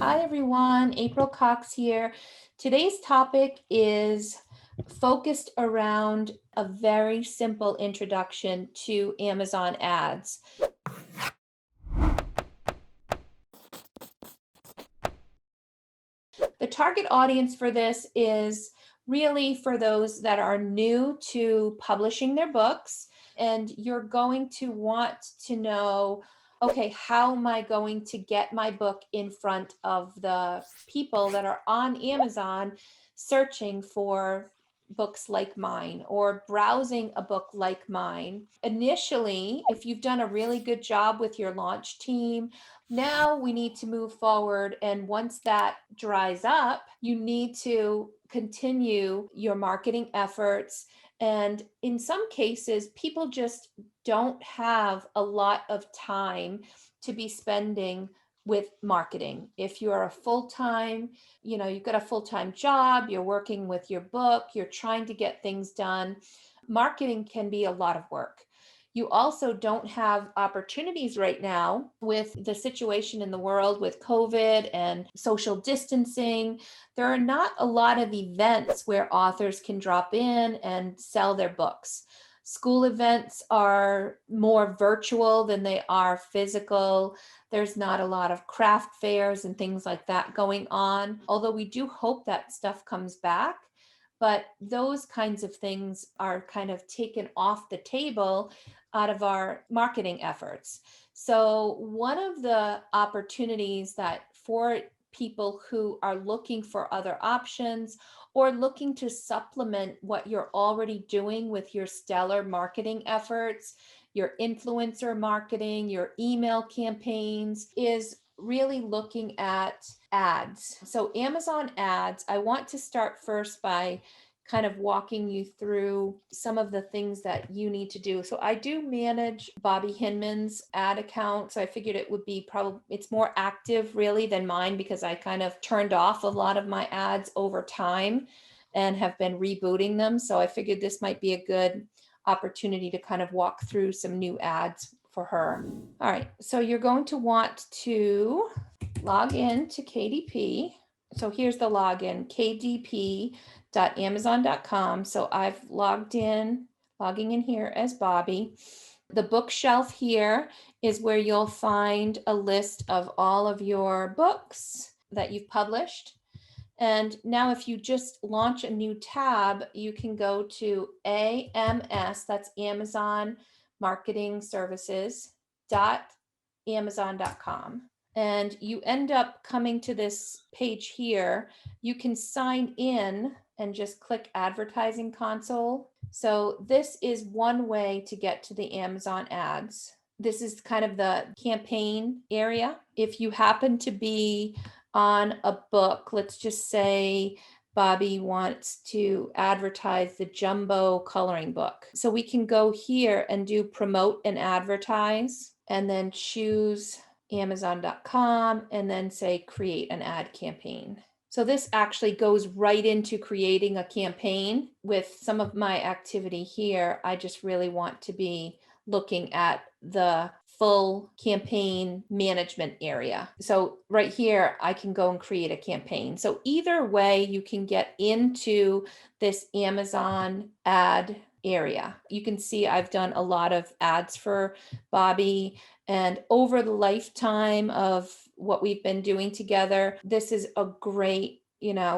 Hi everyone, April Cox here. Today's topic is focused around a very simple introduction to Amazon ads. The target audience for this is really for those that are new to publishing their books, and you're going to want to know, okay, how am I going to get my book in front of the people that are on Amazon searching for books like mine or browsing a book like mine? Initially, if you've done a really good job with your launch team, now we need to move forward. And once that dries up, you need to continue your marketing efforts. And in some cases, people just don't have a lot of time to be spending with marketing. If you're a full-time, you've got a full-time job, you're working with your book, you're trying to get things done, marketing can be a lot of work. You also don't have opportunities right now with the situation in the world with COVID and social distancing. There are not a lot of events where authors can drop in and sell their books. School events are more virtual than they are physical. There's not a lot of craft fairs and things like that going on, although we do hope that stuff comes back. But those kinds of things are kind of taken off the table out of our marketing efforts. So, one of the opportunities that for people who are looking for other options or looking to supplement what you're already doing with your stellar marketing efforts, your influencer marketing, your email campaigns, is really looking at ads. So, Amazon ads, I want to start first by kind of walking you through some of the things that you need to do. So I do manage Bobby Hinman's ad account. So I figured it would be it's more active really than mine because I kind of turned off a lot of my ads over time and have been rebooting them. So I figured this might be a good opportunity to kind of walk through some new ads for her. All right, so you're going to want to log in to KDP. So here's the login, kdp.amazon.com. So I've logging in here as Bobby. The bookshelf here is where you'll find a list of all of your books that you've published. And now if you just launch a new tab, you can go to AMS, that's Amazon Marketing Services, .amazon.com. And you end up coming to this page here. You can sign in and just click Advertising Console. So this is one way to get to the Amazon ads. This is kind of the campaign area. If you happen to be on a book, let's just say Bobby wants to advertise the jumbo coloring book. So we can go here and do promote and advertise and then choose Amazon.com and then say create an ad campaign. So this actually goes right into creating a campaign. With some of my activity here, I just really want to be looking at the full campaign management area. So right here, I can go and create a campaign. So either way, you can get into this Amazon ad area. You can see I've done a lot of ads for Bobby, and over the lifetime of what we've been doing together, this is a great,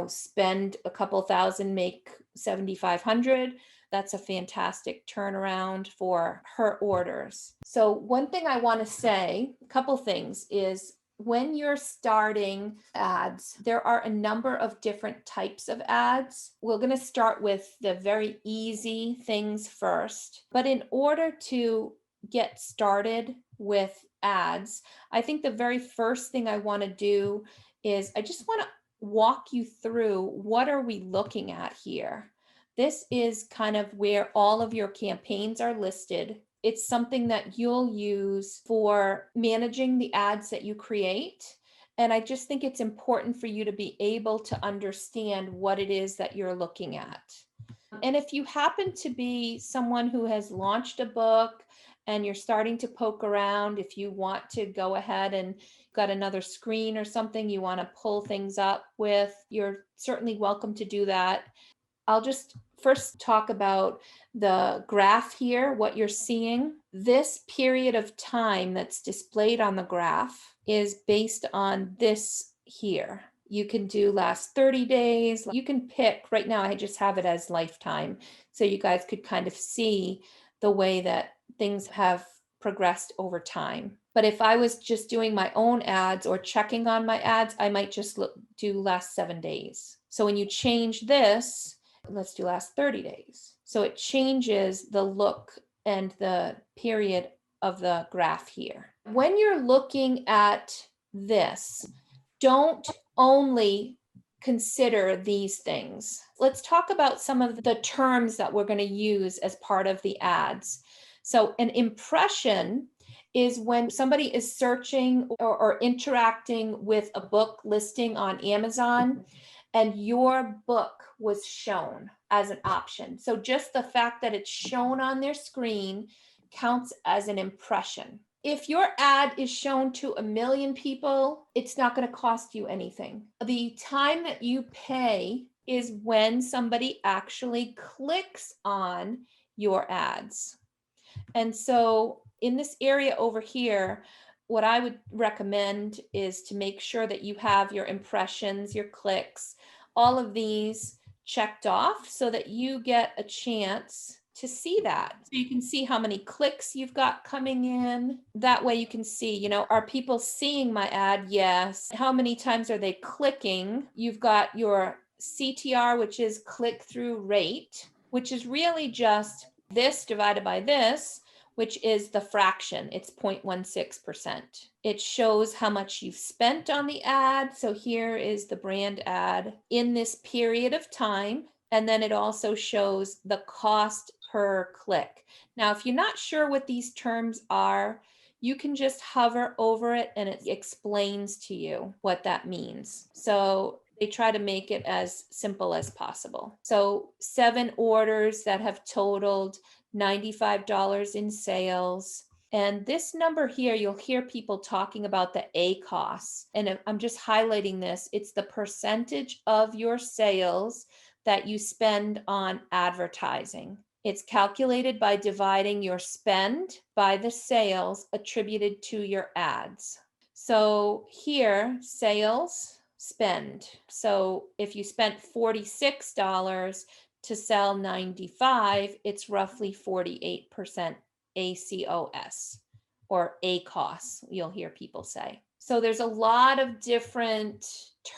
spend a couple thousand, make 7,500. That's a fantastic turnaround for her orders. So one thing I want to say, a couple things, is when you're starting ads, there are a number of different types of ads. We're going to start with the very easy things first. But in order to get started with ads, I think the very first thing I want to do is I just want to walk you through what are we looking at here. This is kind of where all of your campaigns are listed. It's something that you'll use for managing the ads that you create. And I just think it's important for you to be able to understand what it is that you're looking at. And if you happen to be someone who has launched a book and you're starting to poke around, if you want to go ahead and got another screen or something you want to pull things up with, you're certainly welcome to do that. I'll just first talk about the graph here, what you're seeing. This period of time that's displayed on the graph is based on this here. You can do last 30 days. You can pick, right now I just have it as lifetime. So you guys could kind of see the way that things have progressed over time. But if I was just doing my own ads or checking on my ads, I might just do last 7 days. So when you change this, let's do last 30 days. So it changes the look and the period of the graph here. When you're looking at this, don't only consider these things. Let's talk about some of the terms that we're going to use as part of the ads. So an impression is when somebody is searching or interacting with a book listing on Amazon and your book was shown as an option. So just the fact that it's shown on their screen counts as an impression. If your ad is shown to 1 million people, it's not going to cost you anything. The time that you pay is when somebody actually clicks on your ads. And so in this area over here, what I would recommend is to make sure that you have your impressions, your clicks, all of these checked off so that you get a chance to see that. So you can see how many clicks you've got coming in. That way you can see, are people seeing my ad? Yes. How many times are they clicking? You've got your CTR, which is click-through rate, which is really just this divided by this, which is the fraction. It's 0.16%. It shows how much you've spent on the ad. So here is the brand ad in this period of time. And then it also shows the cost per click. Now, if you're not sure what these terms are, you can just hover over it and it explains to you what that means. So they try to make it as simple as possible. So 7 orders that have totaled $95 in sales. And this number here, you'll hear people talking about the ACOS. And I'm just highlighting this. It's the percentage of your sales that you spend on advertising. It's calculated by dividing your spend by the sales attributed to your ads. So here, sales, spend. So if you spent $46 to sell 95, it's roughly 48% ACOS or ACOS, you'll hear people say. So there's a lot of different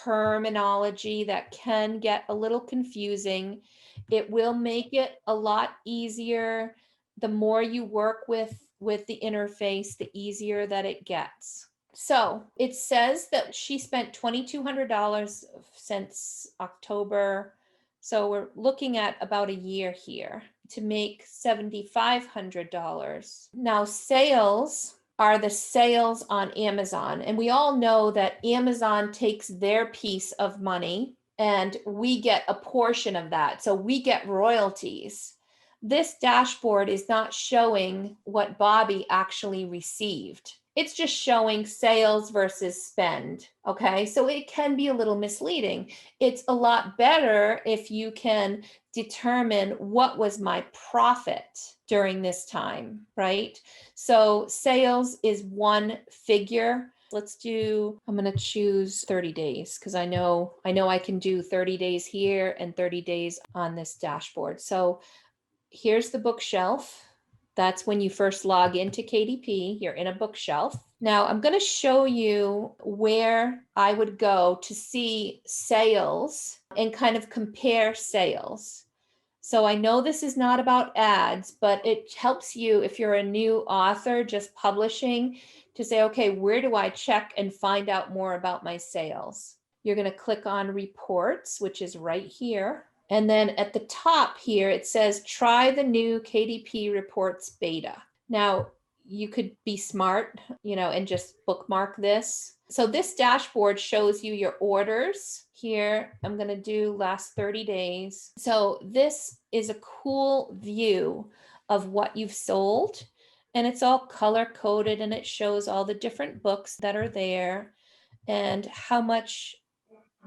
terminology that can get a little confusing. It will make it a lot easier. The more you work with the interface, the easier that it gets. So it says that she spent $2,200 since October. So we're looking at about a year here to make $7,500. Now, sales are the sales on Amazon. And we all know that Amazon takes their piece of money and we get a portion of that. So we get royalties. This dashboard is not showing what Bobby actually received. It's just showing sales versus spend. Okay, so it can be a little misleading. It's a lot better if you can determine what was my profit during this time, right? So sales is one figure. I'm going to choose 30 days because I know I can do 30 days here and 30 days on this dashboard. So here's the bookshelf. That's when you first log into KDP, you're in a bookshelf. Now I'm going to show you where I would go to see sales and kind of compare sales. So I know this is not about ads, but it helps you if you're a new author just publishing to say, okay, where do I check and find out more about my sales? You're going to click on reports, which is right here. And then at the top here, it says, try the new KDP reports beta. Now, you could be smart, and just bookmark this. So this dashboard shows you your orders. Here, I'm going to do last 30 days. So this is a cool view of what you've sold. And it's all color coded and it shows all the different books that are there and how much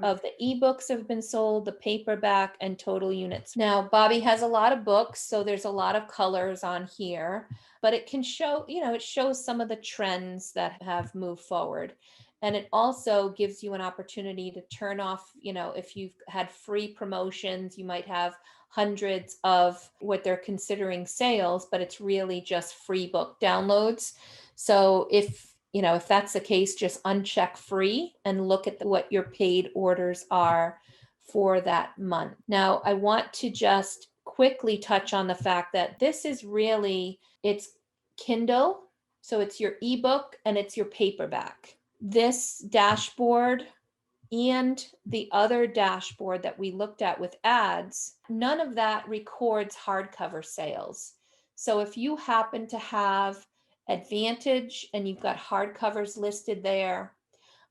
of the ebooks have been sold, the paperback, and total units. Now, Bobby has a lot of books, so there's a lot of colors on here, but it can show, it shows some of the trends that have moved forward. And it also gives you an opportunity to turn off, if you've had free promotions, you might have hundreds of what they're considering sales, but it's really just free book downloads. So if that's the case, just uncheck free and look at what your paid orders are for that month. Now, I want to just quickly touch on the fact that this is really, it's Kindle, so it's your ebook and it's your paperback. This dashboard and the other dashboard that we looked at with ads, none of that records hardcover sales. So if you happen to have Advantage and you've got hardcovers listed there,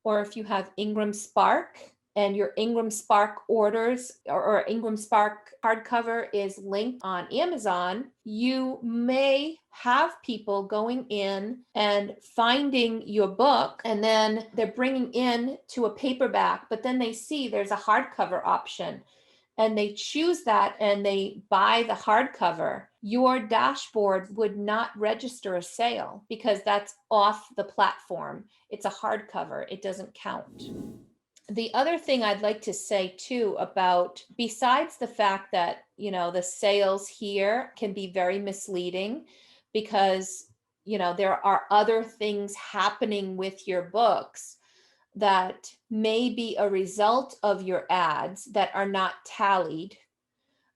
or if you have Ingram Spark and your Ingram Spark orders or Ingram Spark hardcover is linked on Amazon, you may have people going in and finding your book, and then they're bringing in to a paperback, but then they see there's a hardcover option and they choose that and they buy the hardcover. Your dashboard would not register a sale because that's off the platform. It's a hardcover, it doesn't count. The other thing I'd like to say too about, besides the fact that, the sales here can be very misleading because, there are other things happening with your books that may be a result of your ads that are not tallied.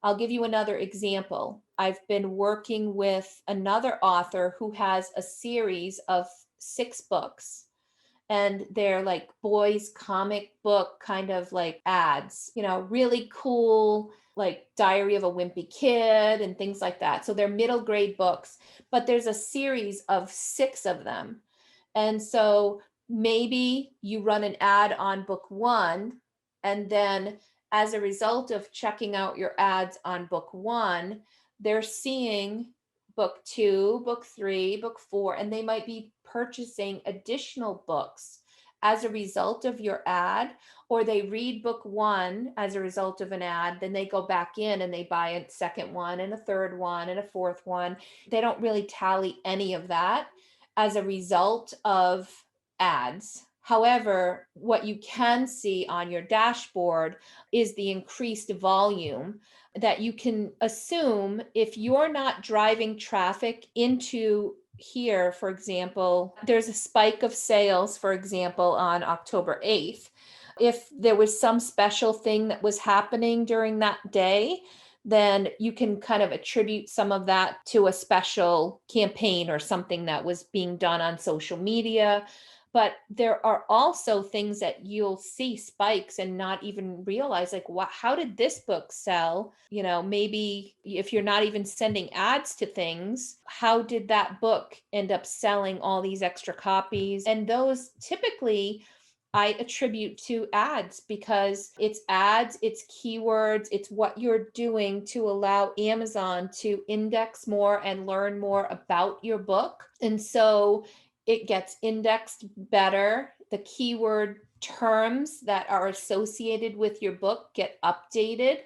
I'll give you another example. I've been working with another author who has a series of 6 books, and they're like boys comic book kind of like ads, really cool, like Diary of a Wimpy Kid and things like that. So they're middle grade books, but there's a series of 6 of them. And so maybe you run an ad on book 1, and then as a result of checking out your ads on book 1, they're seeing book 2, book 3, book 4, and they might be purchasing additional books as a result of your ad, or they read book 1 as a result of an ad, then they go back in and they buy a second one and a third one and a fourth one. They don't really tally any of that as a result of ads. However, what you can see on your dashboard is the increased volume that you can assume if you're not driving traffic into here. For example, there's a spike of sales, for example, on October 8th. If there was some special thing that was happening during that day, then you can kind of attribute some of that to a special campaign or something that was being done on social media. But there are also things that you'll see spikes and not even realize, like, how did this book sell? Maybe if you're not even sending ads to things, how did that book end up selling all these extra copies? And those typically I attribute to ads, because it's ads, it's keywords, it's what you're doing to allow Amazon to index more and learn more about your book. And so it gets indexed better. The keyword terms that are associated with your book get updated.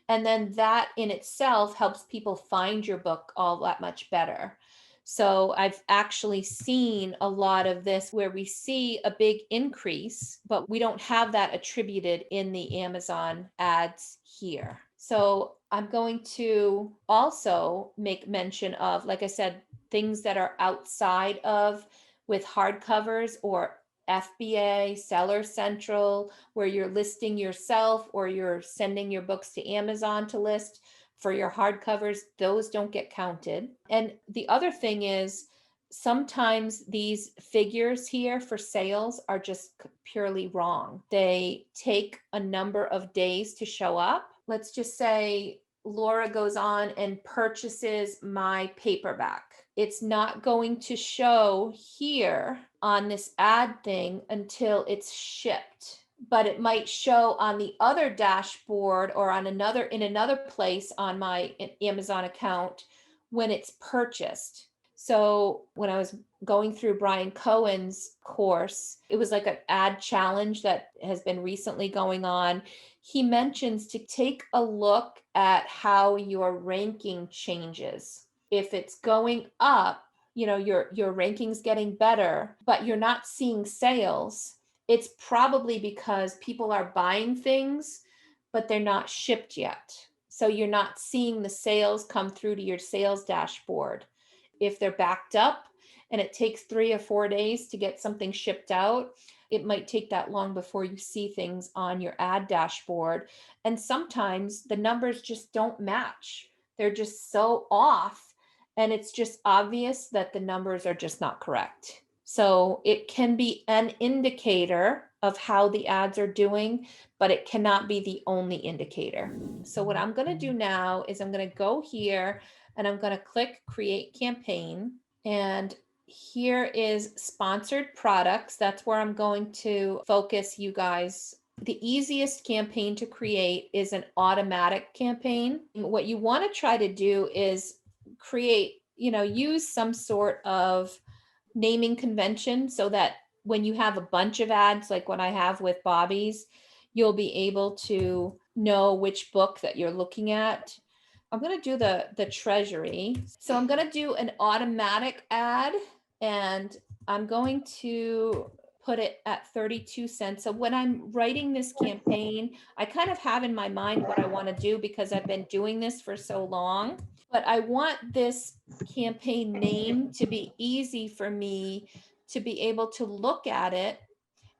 And then that in itself helps people find your book all that much better. So I've actually seen a lot of this where we see a big increase, but we don't have that attributed in the Amazon ads here. So I'm going to also make mention of, like I said, things that are outside of with hardcovers or FBA, Seller Central, where you're listing yourself or you're sending your books to Amazon to list for your hardcovers. Those don't get counted. And the other thing is, sometimes these figures here for sales are just purely wrong. They take a number of days to show up. Let's just say Laura goes on and purchases my paperback. It's not going to show here on this ad thing until it's shipped, but it might show on the other dashboard or in another place on my Amazon account when it's purchased. So when I was going through Brian Cohen's course, it was like an ad challenge that has been recently going on. He mentions to take a look at how your ranking changes. If it's going up, your ranking's getting better, but you're not seeing sales, it's probably because people are buying things, but they're not shipped yet. So you're not seeing the sales come through to your sales dashboard. If they're backed up and it takes 3 or 4 days to get something shipped out, it might take that long before you see things on your ad dashboard. And sometimes the numbers just don't match. They're just so off. And it's just obvious that the numbers are just not correct. So it can be an indicator of how the ads are doing, but it cannot be the only indicator. So what I'm going to do now is I'm going to go here and I'm going to click create campaign. And here is sponsored products. That's where I'm going to focus you guys. The easiest campaign to create is an automatic campaign. What you want to try to do is create, use some sort of naming convention so that when you have a bunch of ads, like what I have with Bobby's, you'll be able to know which book that you're looking at. I'm going to do the treasury. So I'm going to do an automatic ad, and I'm going to put it at 32 cents. So when I'm writing this campaign, I kind of have in my mind what I want to do because I've been doing this for so long. But I want this campaign name to be easy for me to be able to look at it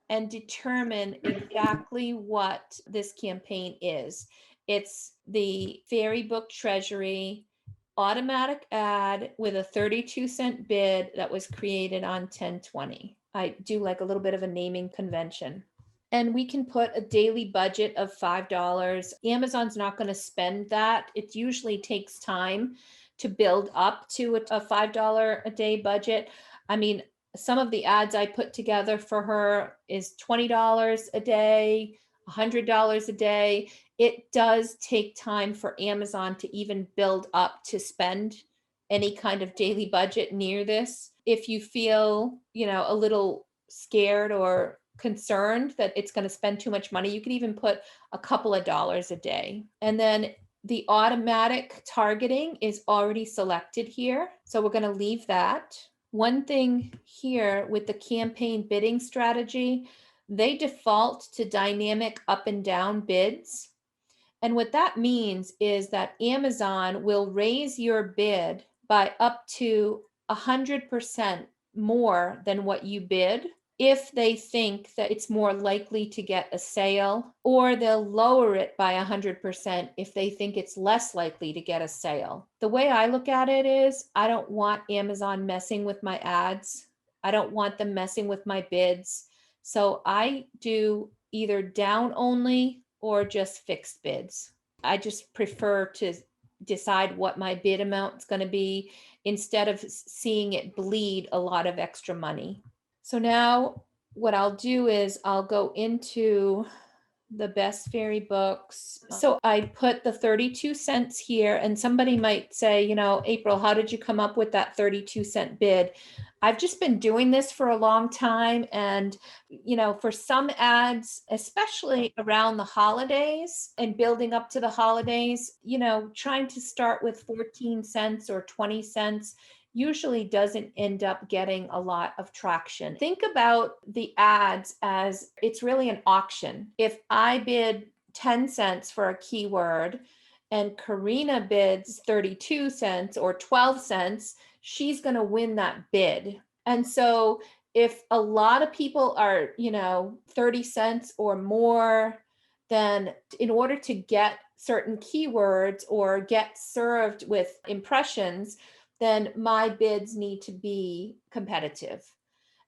and determine exactly what this campaign is. It's the Fairy Book Treasury automatic ad with a 32-cent bid that was created on 10/20. I do like a little bit of a naming convention. And we can put a daily budget of $5. Amazon's not going to spend that. It usually takes time to build up to a $5 a day budget. I mean, some of the ads I put together for her is $20 a day, $100 a day. It does take time for Amazon to even build up to spend any kind of daily budget near this. If you feel, a little scared or concerned that it's going to spend too much money, you could even put a couple of dollars a day. And then the automatic targeting is already selected here. So we're going to leave that. One thing here with the campaign bidding strategy, they default to dynamic up and down bids. And what that means is that Amazon will raise your bid by up to 100% more than what you bid if they think that it's more likely to get a sale, or they'll lower it by 100% if they think it's less likely to get a sale. The way I look at it is I don't want Amazon messing with my ads. I don't want them messing with my bids. So I do either down only or just fixed bids. I just prefer to decide what my bid amount is going to be instead of seeing it bleed a lot of extra money. So now what I'll do is I'll go into the best fairy books. So I put the 32 cents here, and somebody might say, April, how did you come up with that 32-cent bid? I've just been doing this for a long time. And, for some ads, especially around the holidays and building up to the holidays, trying to start with 14 cents or 20 cents usually doesn't end up getting a lot of traction. Think about the ads as it's really an auction. If I bid 10 cents for a keyword and Karina bids 32 cents or 12 cents, she's going to win that bid. And so if a lot of people are, 30 cents or more, then in order to get certain keywords or get served with impressions, then my bids need to be competitive.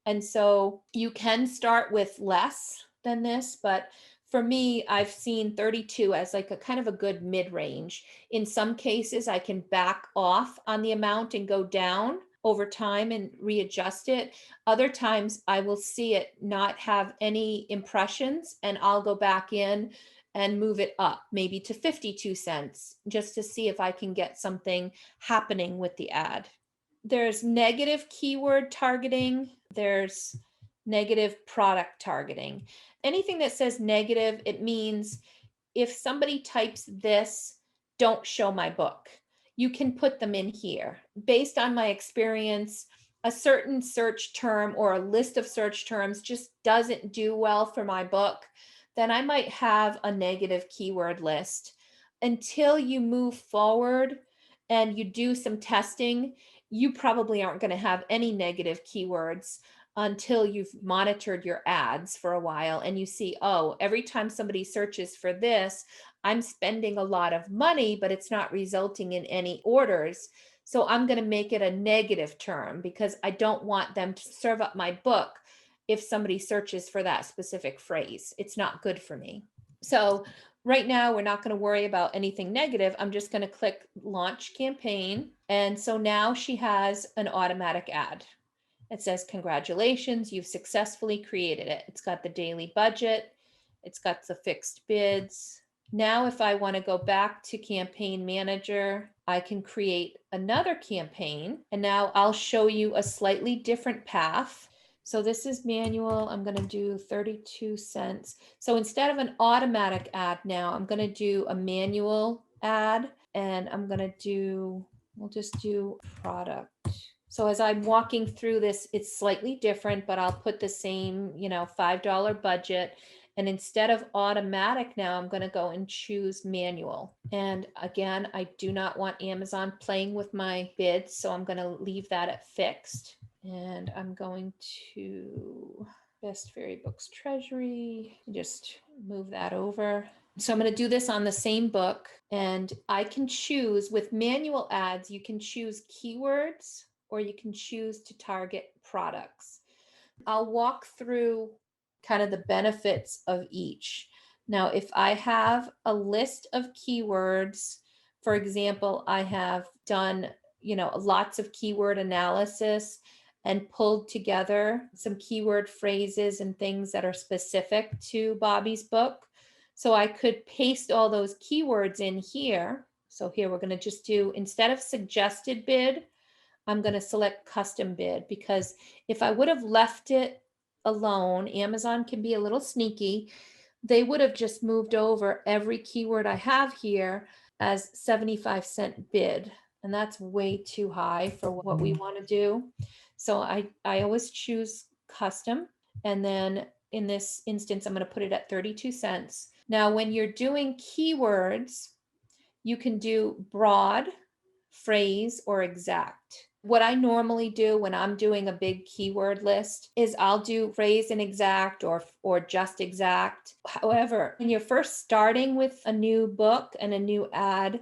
And so you can start with less than this, but for me, I've seen 32 as like a kind of a good mid-range. In some cases, I can back off on the amount and go down over time and readjust it. Other times I will see it not have any impressions and I'll go back in and move it up maybe to 52 cents just to see if I can get something happening with the ad. There's negative keyword targeting. There's negative product targeting. Anything that says negative, it means if somebody types this, don't show my book. You can put them in here. Based on my experience, a certain search term or a list of search terms just doesn't do well for my book, then I might have a negative keyword list. Until you move forward and you do some testing, you probably aren't going to have any negative keywords until you've monitored your ads for a while and you see, oh, every time somebody searches for this, I'm spending a lot of money, but it's not resulting in any orders. So I'm going to make it a negative term because I don't want them to serve up my book if somebody searches for that specific phrase. It's not good for me. So right now, we're not going to worry about anything negative. I'm just going to click launch campaign. And so now she has an automatic ad. It says, congratulations, you've successfully created it. It's got the daily budget. It's got the fixed bids. Now, if I want to go back to campaign manager, I can create another campaign. And now I'll show you a slightly different path. So this is manual. I'm going to do 32 cents. So instead of an automatic ad now, I'm going to do a manual ad, and I'm going to do, we'll just do product. So as I'm walking through this, it's slightly different, but I'll put the same, $5 budget. And instead of automatic now, I'm going to go and choose manual. And again, I do not want Amazon playing with my bids, so I'm going to leave that at fixed. And I'm going to Best Fairy Books Treasury, just move that over. So I'm going to do this on the same book, and I can choose with manual ads, you can choose keywords or you can choose to target products. I'll walk through kind of the benefits of each. Now, if I have a list of keywords, for example, I have done, lots of keyword analysis and pulled together some keyword phrases and things that are specific to Bobby's book. So I could paste all those keywords in here. So here we're going to just do, instead of suggested bid, I'm going to select custom bid, because if I would have left it alone, Amazon can be a little sneaky. They would have just moved over every keyword I have here as 75-cent bid. And that's way too high for what we want to do. So I always choose custom. And then in this instance, I'm going to put it at 32 cents. Now, when you're doing keywords, you can do broad, phrase, or exact. What I normally do when I'm doing a big keyword list is I'll do phrase and exact or just exact. However, when you're first starting with a new book and a new ad,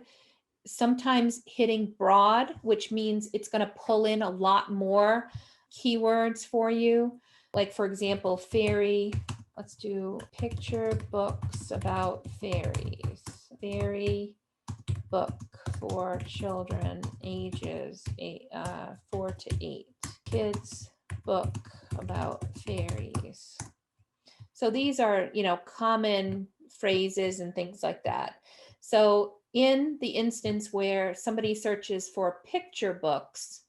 sometimes hitting broad, which means it's going to pull in a lot more keywords for you. Like, for example, fairy. Let's do picture books about fairies. Fairy book for children ages 4 to 8. Kids book about fairies. So these are, common phrases and things like that. So in the instance where somebody searches for picture books,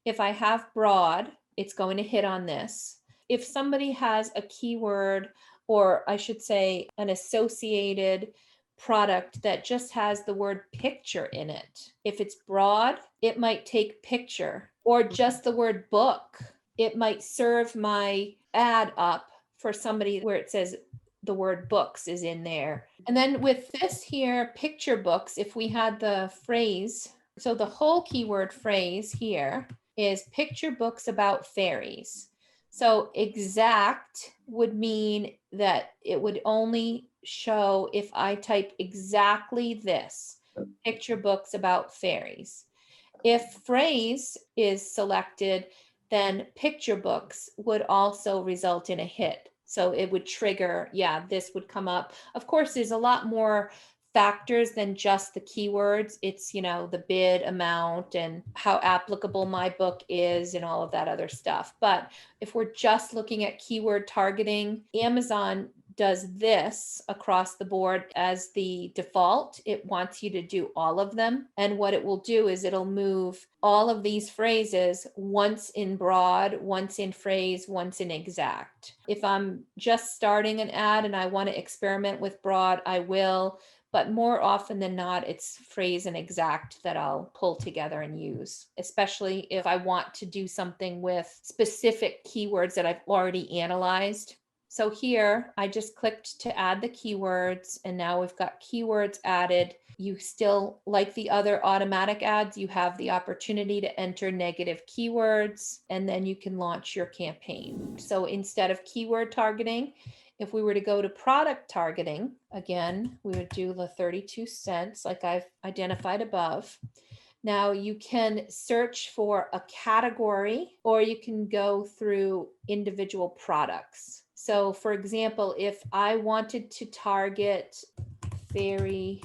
if I have broad, it's going to hit on this. If somebody has a keyword, or I should say an associated product that just has the word picture in it, if it's broad, it might take picture, or just the word book. It might serve my ad up for somebody where it says the word books is in there. And then with this here, picture books, if we had the phrase, so the whole keyword phrase here is picture books about fairies. So exact would mean that it would only show if I type exactly this, picture books about fairies. If phrase is selected, then picture books would also result in a hit. So it would trigger, this would come up. Of course, there's a lot more factors than just the keywords. It's, the bid amount and how applicable my book is and all of that other stuff. But if we're just looking at keyword targeting, Amazon does this across the board as the default. It wants you to do all of them. And what it will do is it'll move all of these phrases once in broad, once in phrase, once in exact. If I'm just starting an ad and I want to experiment with broad, I will. But more often than not, it's phrase and exact that I'll pull together and use, especially if I want to do something with specific keywords that I've already analyzed. So here I just clicked to add the keywords, and now we've got keywords added. You still, like the other automatic ads, you have the opportunity to enter negative keywords, and then you can launch your campaign. So instead of keyword targeting, if we were to go to product targeting, again, we would do the 32 cents like I've identified above. Now you can search for a category, or you can go through individual products. So for example, if I wanted to target fairy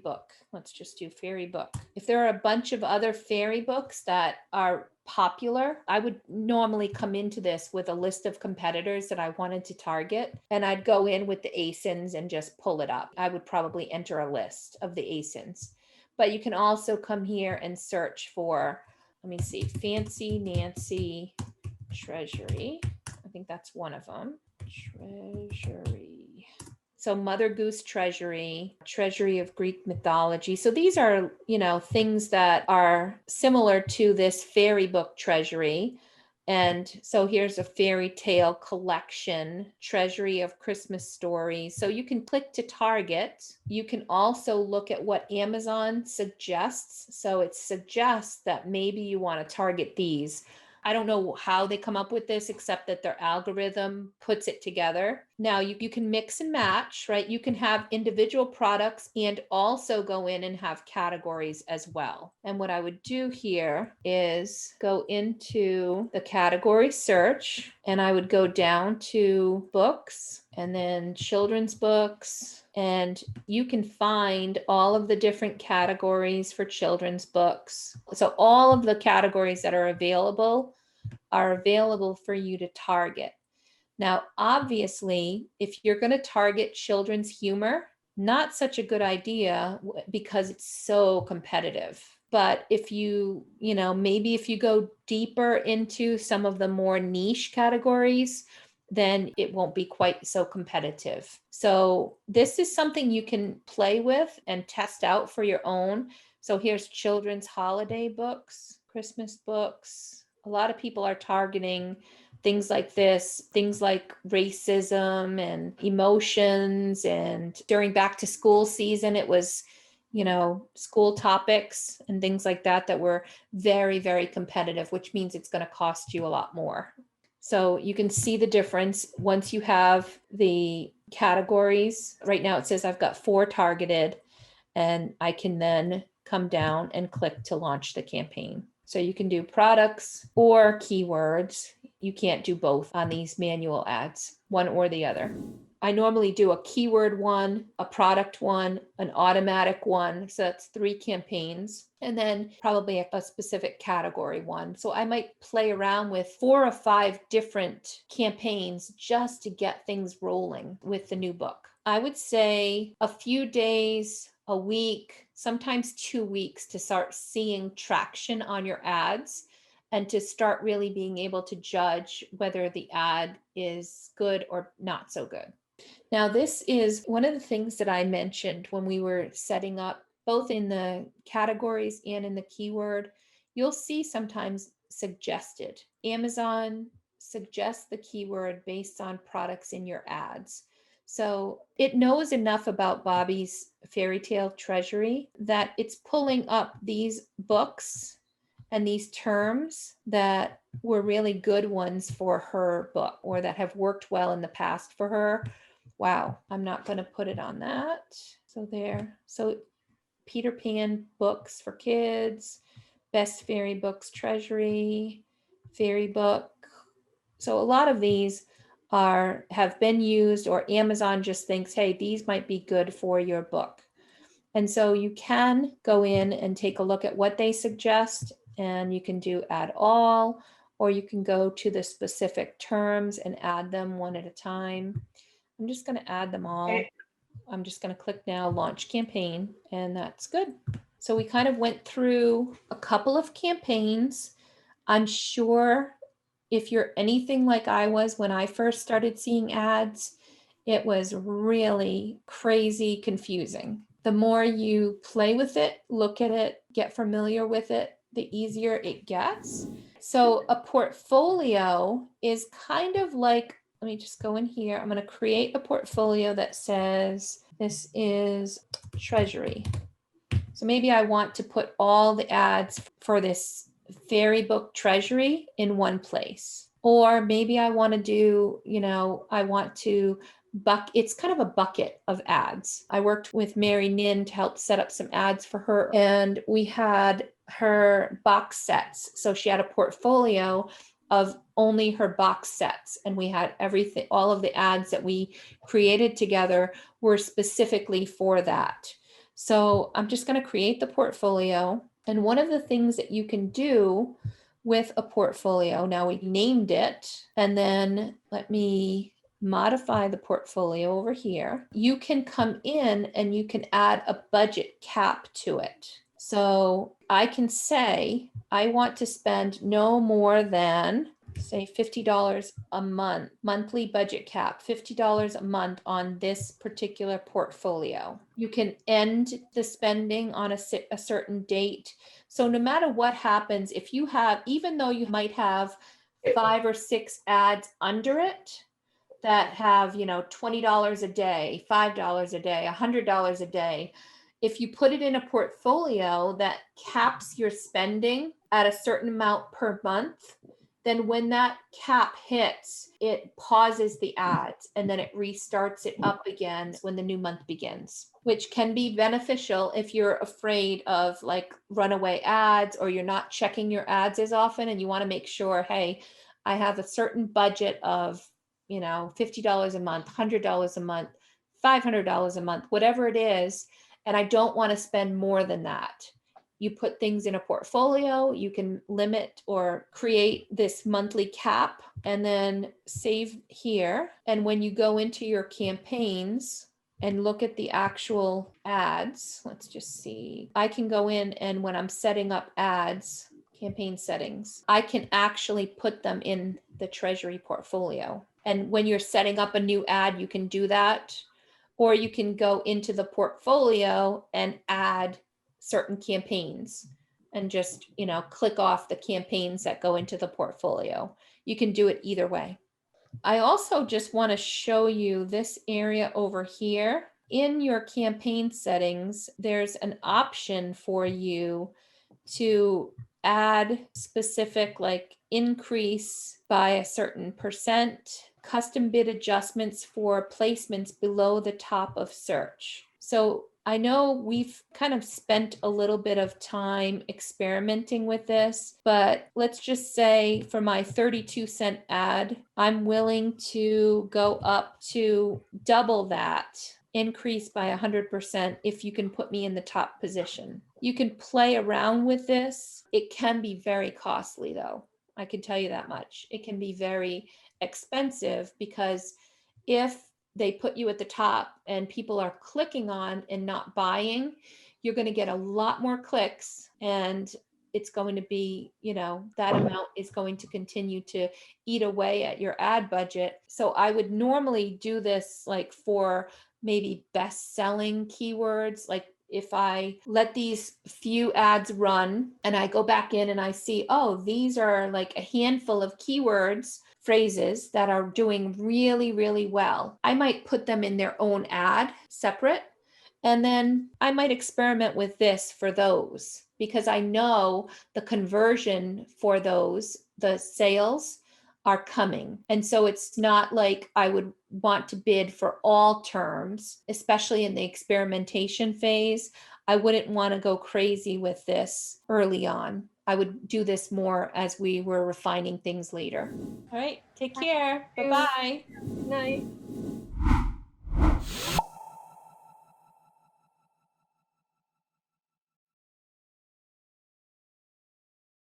book, let's just do fairy book. If there are a bunch of other fairy books that are popular, I would normally come into this with a list of competitors that I wanted to target, and I'd go in with the ASINs and just pull it up. I would probably enter a list of the ASINs. But you can also come here and search for, let me see, Fancy Nancy Treasury. I think that's one of them. Treasury. So Mother Goose Treasury, Treasury of Greek Mythology. So these are, things that are similar to this fairy book treasury. And so here's a fairy tale collection, Treasury of Christmas Stories. So you can click to target. You can also look at what Amazon suggests. So it suggests that maybe you want to target these. I don't know how they come up with this, except that their algorithm puts it together. Now you can mix and match, right? You can have individual products and also go in and have categories as well. And what I would do here is go into the category search, and I would go down to books and then children's books. And you can find all of the different categories for children's books. So all of the categories that are available for you to target. Now, obviously, if you're going to target children's humor, not such a good idea because it's so competitive. But if maybe if you go deeper into some of the more niche categories, then it won't be quite so competitive. So this is something you can play with and test out for your own. So here's children's holiday books, Christmas books. A lot of people are targeting things like this, things like racism and emotions. And during back to school season, it was, school topics and things like that were very, very competitive, which means it's going to cost you a lot more. So you can see the difference once you have the categories. Right now it says I've got 4 targeted, and I can then come down and click to launch the campaign. So you can do products or keywords. You can't do both on these manual ads, one or the other. I normally do a keyword one, a product one, an automatic one. So that's 3 campaigns. And then probably a specific category one. So I might play around with 4 or 5 different campaigns just to get things rolling with the new book. I would say a few days, a week, sometimes 2 weeks to start seeing traction on your ads and to start really being able to judge whether the ad is good or not so good. Now, this is one of the things that I mentioned when we were setting up, both in the categories and in the keyword. You'll see sometimes suggested. Amazon suggests the keyword based on products in your ads. So it knows enough about Bobby's Fairy Tale Treasury that it's pulling up these books and these terms that were really good ones for her book, or that have worked well in the past for her. Wow, I'm not going to put it on that. So there. So Peter Pan books for kids, best fairy books treasury, fairy book. So a lot of these have been used, or Amazon just thinks, hey, these might be good for your book. And so you can go in and take a look at what they suggest, and you can do add all, or you can go to the specific terms and add them one at a time. I'm just going to add them all. I'm just going to click now, launch campaign, and that's good. So we kind of went through a couple of campaigns. I'm sure if you're anything like I was when I first started seeing ads, it was really crazy confusing. The more you play with it, look at it, get familiar with it, the easier it gets. So a portfolio is kind of like, let me just go in here. I'm going to create a portfolio that says this is treasury. So maybe I want to put all the ads for this fairy book treasury in one place. Or maybe I want to do, I want to it's kind of a bucket of ads. I worked with Mary Nin to help set up some ads for her, and we had her box sets. So she had a portfolio of only her box sets, and we had everything, all of the ads that we created together were specifically for that. So I'm just going to create the portfolio. And one of the things that you can do with a portfolio, now we named it, and then let me modify the portfolio over here. You can come in and you can add a budget cap to it. So I can say, I want to spend no more than, say, $50 a month, monthly budget cap, $50 a month on this particular portfolio. You can end the spending on a certain date. So no matter what happens, if you have, even though you might have 5 or 6 ads under it that have, $20 a day, $5 a day, $100 a day, if you put it in a portfolio that caps your spending at a certain amount per month, then when that cap hits, it pauses the ads and then it restarts it up again when the new month begins, which can be beneficial if you're afraid of like runaway ads, or you're not checking your ads as often and you want to make sure, hey, I have a certain budget of, $50 a month, $100 a month, $500 a month, whatever it is, and I don't want to spend more than that. You put things in a portfolio, you can limit or create this monthly cap and then save here. And when you go into your campaigns and look at the actual ads, let's just see. I can go in, and when I'm setting up ads, campaign settings, I can actually put them in the treasury portfolio. And when you're setting up a new ad, you can do that. Or you can go into the portfolio and add certain campaigns and just, click off the campaigns that go into the portfolio. You can do it either way. I also just want to show you this area over here. In your campaign settings, there's an option for you to add specific, like increase by a certain percent, custom bid adjustments for placements below the top of search. So I know we've kind of spent a little bit of time experimenting with this, but let's just say for my 32-cent ad, I'm willing to go up to double that, increase by 100% if you can put me in the top position. You can play around with this. It can be very costly though. I can tell you that much. It can be very expensive because if they put you at the top and people are clicking on and not buying, you're going to get a lot more clicks, and it's going to be, that amount is going to continue to eat away at your ad budget. So I would normally do this like for maybe best-selling keywords. Like if I let these few ads run and I go back in and I see, oh, these are like a handful of keywords, phrases that are doing really, really well, I might put them in their own ad separate. And then I might experiment with this for those, because I know the conversion for those, the sales are coming. And so it's not like I would want to bid for all terms, especially in the experimentation phase. I wouldn't want to go crazy with this early on. I would do this more as we were refining things later. All right, take care. Bye-bye. Good night.